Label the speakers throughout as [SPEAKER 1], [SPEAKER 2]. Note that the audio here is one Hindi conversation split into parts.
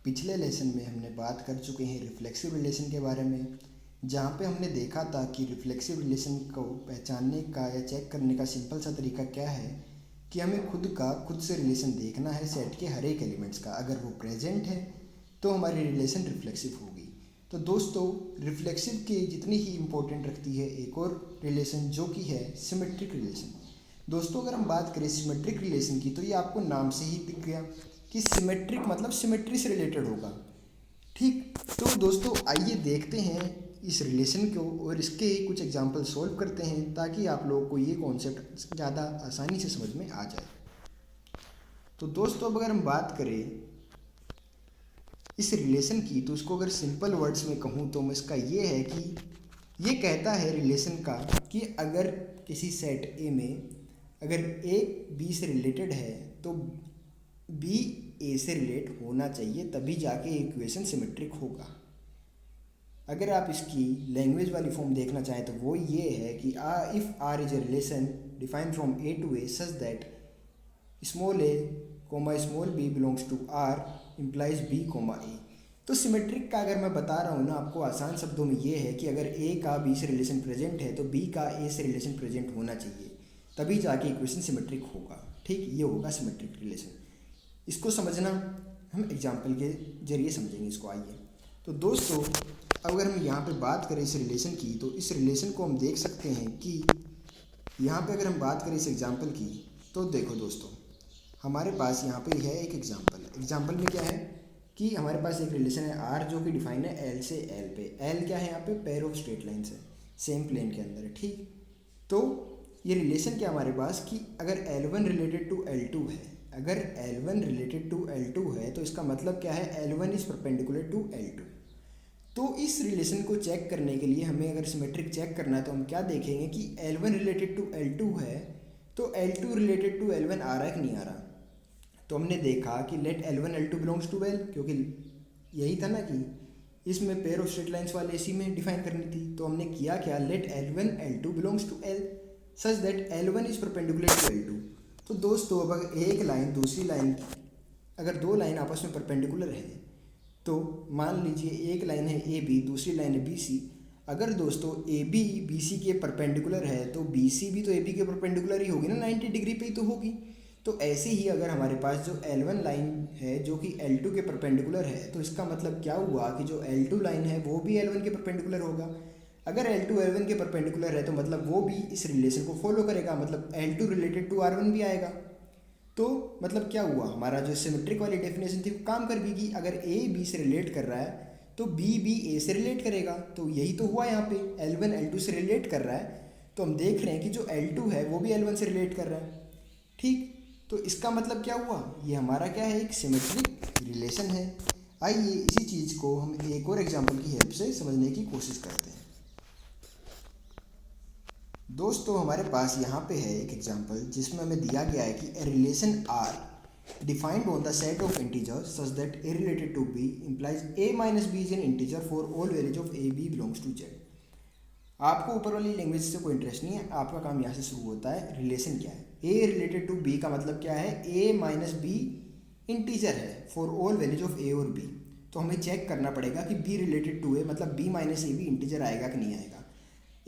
[SPEAKER 1] पिछले लेसन में हमने बात कर चुके हैं रिफ्लेक्सिव रिलेशन के बारे में, जहाँ पे हमने देखा था कि रिफ्लेक्सिव रिलेशन को पहचानने का या चेक करने का सिंपल सा तरीका क्या है कि हमें खुद से रिलेशन देखना है सेट के हर एक एलिमेंट्स का। अगर वो प्रेजेंट है तो हमारी रिलेशन रिफ्लेक्सिव होगी। तो दोस्तों, रिफ्लेक्सिव के जितनी ही इम्पोर्टेंट रखती है एक और रिलेशन जो कि है सिमेट्रिक रिलेशन। दोस्तों, अगर हम बात करें सिमेट्रिक रिलेशन की तो ये आपको नाम से ही दिख गया कि सिमेट्रिक मतलब सिमेट्री से रिलेटेड होगा। ठीक, तो दोस्तों आइए देखते हैं इस रिलेशन को और इसके कुछ एग्जांपल सॉल्व करते हैं ताकि आप लोगों को ये कॉन्सेप्ट ज़्यादा आसानी से समझ में आ जाए। तो दोस्तों, अब अगर हम बात करें इस रिलेशन की तो उसको अगर सिंपल वर्ड्स में कहूँ तो इसका ये है कि ये कहता है रिलेशन का कि अगर किसी सेट ए में अगर ए बी से रिलेटेड है तो बी ए से रिलेट होना चाहिए, तभी जाके इक्वेशन सिमेट्रिक होगा। अगर आप इसकी लैंग्वेज वाली फॉर्म देखना चाहें तो वो ये है कि if R is a relation define from A to A such that small A comma small B belongs to R implies B comma A. तो सिमेट्रिक का अगर मैं बता रहा हूँ ना आपको आसान शब्दों में ये है कि अगर ए का बी से रिलेशन प्रेजेंट है तो बी का ए से रिलेशन प्रेजेंट होना चाहिए, तभी जाके इक्वेशन सिमेट्रिक होगा। ठीक, ये होगा सिमेट्रिक रिलेशन। इसको समझना हम एग्जाम्पल के जरिए समझेंगे इसको। आइए तो दोस्तों, अगर हम यहाँ पे बात करें इस रिलेशन की तो इस रिलेशन को हम देख सकते हैं कि यहाँ पे अगर हम बात करें इस एग्जाम्पल की तो देखो दोस्तों, हमारे पास यहाँ पे है एक एग्जाम्पल में क्या है कि हमारे पास एक रिलेशन है आर जो कि डिफाइन है एल से एल पे। एल क्या है यहाँ पे? पेयर ऑफ स्ट्रेट लाइन्स है, सेम प्लेन के अंदर है। ठीक, तो ये रिलेशन क्या हमारे पास कि अगर L1 रिलेटेड टू L2 है, अगर L1 रिलेटेड टू L2 है तो इसका मतलब क्या है? L1 is perpendicular to L2। तो इस रिलेशन को चेक करने के लिए हमें अगर सिमेट्रिक चेक करना है तो हम क्या देखेंगे कि L1 रिलेटेड टू L2 है तो L2 रिलेटेड टू L1 आ रहा है कि नहीं आ रहा। तो हमने देखा कि late L1 L2 belongs to L, क्योंकि यही था ना कि इसमें पेयर ऑफ स्ट्रेट लाइन्स वाले इसी में डिफाइन करनी थी। तो हमने किया क्या, let L1 L2 belongs to L such that L1 is perpendicular to L2। तो दोस्तों, अब अगर एक लाइन दूसरी लाइन अगर दो लाइन आपस में परपेंडिकुलर है तो मान लीजिए एक लाइन है ए बी, दूसरी लाइन है बी सी। अगर दोस्तों ए बी बी सी के परपेंडिकुलर है तो बी सी भी तो ए बी के परपेंडिकुलर ही होगी ना, 90 डिग्री पे ही तो होगी। तो ऐसे ही अगर हमारे पास जो L1 लाइन है जो कि L2 के परपेंडिकुलर है तो इसका मतलब क्या हुआ कि जो L2 लाइन है वो भी L1 के परपेंडिकुलर होगा। अगर L2 L1 के परपेंडिकुलर है तो मतलब वो भी इस रिलेशन को फॉलो करेगा, मतलब L2 रिलेटेड टू R1 भी आएगा। तो मतलब क्या हुआ, हमारा जो सिमेट्रिक वाली डेफिनेशन थी वो काम कर गई कि अगर ए बी से रिलेट कर रहा है तो बी भी ए से रिलेट करेगा। तो यही तो हुआ यहाँ पे, L1 L2 से रिलेट कर रहा है तो हम देख रहे हैं कि जो L2 है वो भी L1 से रिलेट कर रहा है। ठीक, तो इसका मतलब क्या हुआ, ये हमारा क्या है, एक सिमेट्रिक रिलेशन है। आइए इसी चीज़ को हम एक और एग्जांपल की हेल्प से समझने की कोशिश करते हैं। दोस्तों, हमारे पास यहाँ पे है एक एग्जांपल जिसमें हमें दिया गया है कि a relation R defined on the set of integers such that A related to B implies A minus B is an integer for all values of A B belongs to Z. आपको ऊपर वाली लैंग्वेज से कोई इंटरेस्ट नहीं है, आपका काम यहाँ से शुरू होता है। रिलेशन क्या है, ए रिलेटेड टू बी का मतलब क्या है, ए माइनस बी इंटीजर है फॉर ऑल वैल्यूज ऑफ ए और बी। तो हमें चेक करना पड़ेगा कि बी रिलेटेड टू ए मतलब बी माइनस ए भी इंटीजर आएगा कि नहीं आएगा।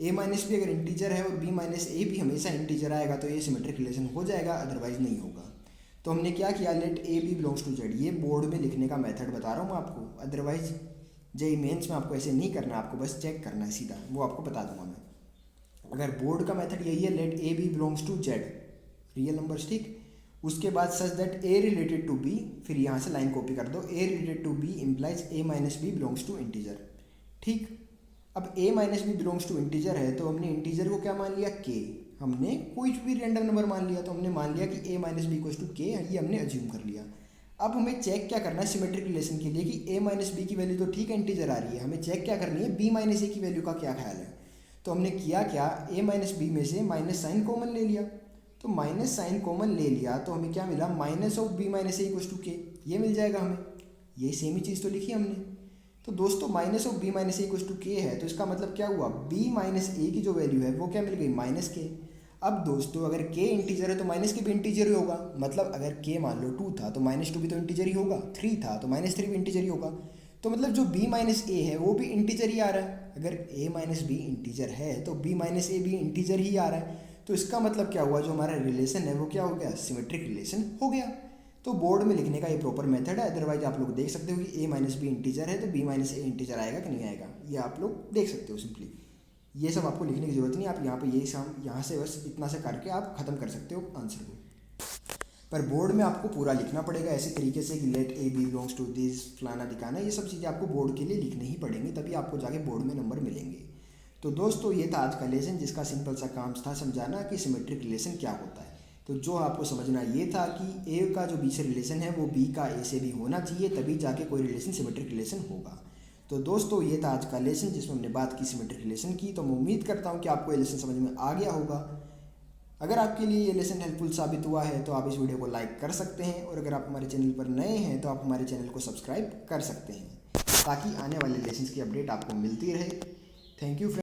[SPEAKER 1] ए माइनस बी अगर इंटीजर है और बी माइनस ए भी हमेशा इंटीजर आएगा तो ये सिमेट्रिक रिलेशन हो जाएगा, अदरवाइज नहीं होगा। तो हमने क्या किया, let A B belongs to Z. ये बोर्ड में लिखने का मेथड बता रहा हूँ मैं आपको, अदरवाइज जेईई मेंस में आपको ऐसे नहीं करना, आपको बस चेक करना है सीधा, वो आपको बता दूंगा मैं। अगर बोर्ड का मेथड यही है, let A B belongs to Z real numbers. ठीक, उसके बाद such that A related to B, फिर यहाँ से लाइन कॉपी कर दो, A related to B implies A minus B belongs to integer. ठीक, अब a minus B belongs to integer है तो हमने इंटीजर को क्या मान लिया, k। हमने कोई भी रैंडम नंबर मान लिया, तो हमने मान लिया कि a minus B equals to k, ये हमने अज्यूम कर लिया। अब हमें चेक क्या करना है सिमेट्रिक रिलेशन के लिए कि a माइनस बी की वैल्यू तो ठीक है इंटीजर आ रही है, हमें चेक क्या करनी है, b माइनस ए की वैल्यू का क्या ख्याल है। तो हमने किया क्या, a माइनस बी में से माइनस साइन कॉमन ले लिया। तो माइनस साइन कॉमन ले लिया तो हमें क्या मिला, minus of B minus A equals to K, ये मिल जाएगा हमें। ये सेम ही चीज़ तो लिखी हमने। तो दोस्तों minus of B minus A equals to K है तो इसका मतलब क्या हुआ, बी माइनस ए की जो वैल्यू है वो क्या मिल गई, माइनस के। अब दोस्तों अगर k इंटीजर है तो माइनस के भी इंटीजर ही होगा, मतलब अगर k मान लो 2 था तो -2 भी तो इंटीजर ही होगा, 3 था तो -3 भी इंटीजर ही होगा। तो मतलब जो b माइनस ए है वो भी इंटीजर ही आ रहा है। अगर a माइनस बी इंटीजर है तो b माइनस ए भी इंटीजर ही आ रहा है। तो इसका मतलब क्या हुआ, जो हमारा रिलेशन है वो क्या हो गया, सिमेट्रिक रिलेशन हो गया। तो बोर्ड में लिखने का ये प्रॉपर मेथड है, अदरवाइज आप लोग देख सकते हो कि a माइनस बी इंटीजर है तो b माइनस ए इंटीजर आएगा कि नहीं आएगा, ये आप लोग देख सकते हो सिंपली। ये सब आपको लिखने की ज़रूरत नहीं, आप यहाँ पे यही शाम यहाँ से बस इतना से करके आप ख़त्म कर सकते हो आंसर को। पर बोर्ड में आपको पूरा लिखना पड़ेगा ऐसे तरीके से कि let A belongs to this, फलाना दिखाना, ये सब चीज़ें आपको बोर्ड के लिए लिखनी ही पड़ेंगी, तभी आपको जाके बोर्ड में नंबर मिलेंगे। तो दोस्तों ये था आज का लेसन, जिसका सिंपल सा काम था समझाना कि सिमेट्रिक रिलेशन क्या होता है। तो जो आपको समझना ये था कि ए का जो बी से रिलेशन है वो बी का ए से भी होना चाहिए, तभी जाके कोई रिलेशन सिमेट्रिक रिलेशन होगा। तो दोस्तों ये था आज का लेसन जिसमें हमने बात की सिमेट्रिक रिलेशन की। तो मैं उम्मीद करता हूँ कि आपको ये लेसन समझ में आ गया होगा। अगर आपके लिए ये लेसन हेल्पफुल साबित हुआ है तो आप इस वीडियो को लाइक कर सकते हैं, और अगर आप हमारे चैनल पर नए हैं तो आप हमारे चैनल को सब्सक्राइब कर सकते हैं, ताकि आने वाले लेसन्स की अपडेट आपको मिलती रहे। Thank you friends.